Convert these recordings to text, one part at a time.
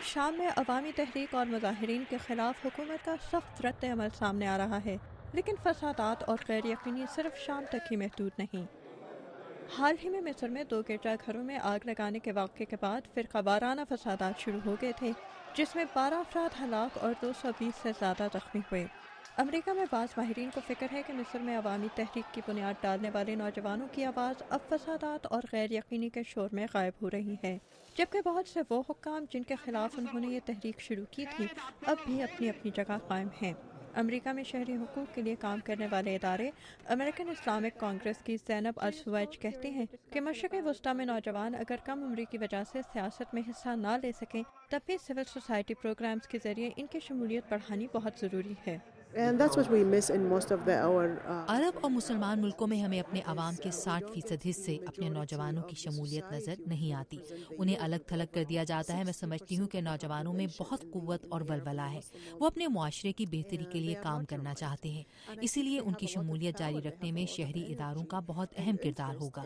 شام میں عوامی تحریک اور مظاہرین کے خلاف حکومت کا سخت رد عمل سامنے آ رہا ہے، لیکن فسادات اور غیر یقینی صرف شام تک ہی محدود نہیں۔ حال ہی میں مصر میں 2 گرجا گھروں میں آگ لگانے کے واقعے کے بعد فرقہ وارانہ فسادات شروع ہو گئے تھے، جس میں 12 افراد ہلاک اور 220 سے زیادہ زخمی ہوئے۔ امریکہ میں بعض ماہرین کو فکر ہے کہ مصر میں عوامی تحریک کی بنیاد ڈالنے والے نوجوانوں کی آواز اب فسادات اور غیر یقینی کے شور میں غائب ہو رہی ہے، جبکہ بہت سے وہ حکام جن کے خلاف انہوں نے یہ تحریک شروع کی تھی اب بھی اپنی اپنی جگہ قائم ہیں۔ امریکہ میں شہری حقوق کے لیے کام کرنے والے ادارے امریکن اسلامک کانگریس کی زینب السویج کہتے ہیں کہ مشرق وسطی میں نوجوان اگر کم عمری کی وجہ سے سیاست میں حصہ نہ لے سکیں تب بھی سول سوسائٹی پروگرامز کے ذریعے ان کی شمولیت بڑھانی بہت ضروری ہے۔ عرب اور مسلمان ملکوں میں ہمیں اپنے عوام کے 60% حصے اپنے نوجوانوں کی شمولیت نظر نہیں آتی، انہیں الگ تھلگ کر دیا جاتا ہے۔ میں سمجھتی ہوں کہ نوجوانوں میں بہت قوت اور ولولہ ہے، وہ اپنے معاشرے کی بہتری کے لیے کام کرنا چاہتے ہیں، اسی لیے ان کی شمولیت جاری رکھنے میں شہری اداروں کا بہت اہم کردار ہوگا۔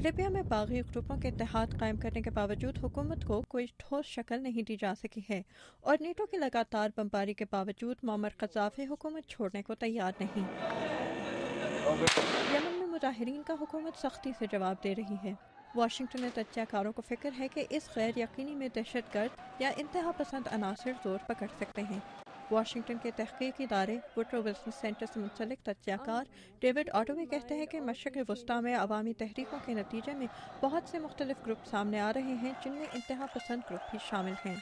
لیبیا میں باغی گروپوں کے اتحاد قائم کرنے کے باوجود حکومت کو کوئی ٹھوس شکل نہیں دی جا سکی ہے، اور نیٹو کی لگاتار بمباری کے باوجود معمر قذافی حکومت چھوڑنے کو تیار نہیں۔ یمن میں مظاہرین کا حکومت سختی سے جواب دے رہی ہے۔ واشنگٹن میں تجزیہ کاروں کو فکر ہے کہ اس غیر یقینی میں دہشت گرد یا انتہا پسند عناصر زور پکڑ سکتے ہیں۔ واشنگٹن کے تحقیقی ادارے ووڈرو ولسن سینٹر سے منسلک تجزیہ کار ڈیوڈ آٹوے کہتے ہیں کہ مشرق وسطی میں عوامی تحریکوں کے نتیجے میں بہت سے مختلف گروپ سامنے آ رہے ہیں، جن میں انتہا پسند گروپ بھی شامل ہیں۔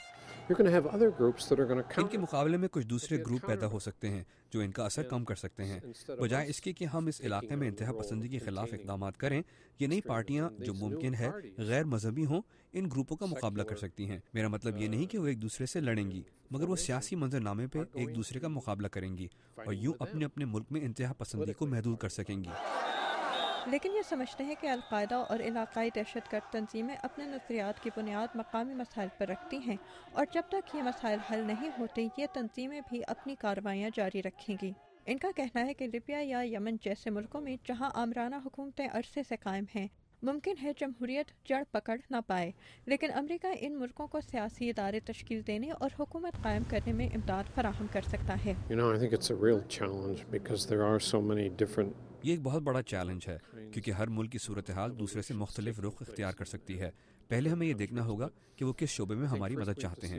ان کے مقابلے میں کچھ دوسرے گروپ پیدا ہو سکتے ہیں جو ان کا اثر کم کر سکتے ہیں، بجائے اس کے کہ ہم اس علاقے میں انتہا پسندی کے خلاف اقدامات کریں۔ یہ نئی پارٹیاں جو ممکن ہے غیر مذہبی ہوں ان گروپوں کا مقابلہ کر سکتی ہیں۔ میرا مطلب یہ نہیں کہ وہ ایک دوسرے سے لڑیں گی، مگر وہ سیاسی منظر نامے پہ ایک دوسرے کا مقابلہ کریں گی اور یوں اپنے اپنے ملک میں انتہا پسندی کو محدود کر سکیں گی۔ لیکن یہ سمجھتے ہیں کہ القاعدہ اور علاقائی دہشت گرد تنظیمیں اپنے نظریات کی بنیاد مقامی مسائل پر رکھتی ہیں، اور جب تک یہ مسائل حل نہیں ہوتے یہ تنظیمیں بھی اپنی کارروائیاں جاری رکھیں گی۔ ان کا کہنا ہے کہ لیبیا یا یمن جیسے ملکوں میں جہاں آمرانہ حکومتیں عرصے سے قائم ہیں ممکن ہے جمہوریت جڑ پکڑ نہ پائے، لیکن امریکہ ان ملکوں کو سیاسی ادارے تشکیل دینے اور حکومت قائم کرنے میں امداد فراہم کر سکتا ہے۔ یہ ایک بہت بڑا چیلنج ہے کیونکہ ہر ملک کی صورتحال دوسرے سے مختلف رخ اختیار کر سکتی ہے۔ پہلے ہمیں یہ دیکھنا ہوگا کہ وہ کس شعبے میں ہماری مدد چاہتے ہیں۔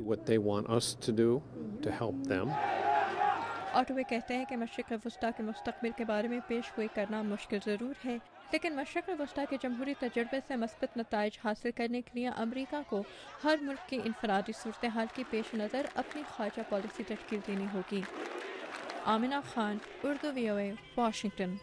آٹوے کہتے ہیں کہ مشرق وسطی کے مستقبل کے بارے میں پیش گوئی کرنا مشکل ضرور ہے، لیکن مشرق وسطی کے جمہوری تجربے سے مثبت نتائج حاصل کرنے کے لیے امریکہ کو ہر ملک کی انفرادی صورتحال کی پیش نظر اپنی خارجہ پالیسی تشکیل دینی ہوگی۔ Amna Khan, Urdu VOA، Washington.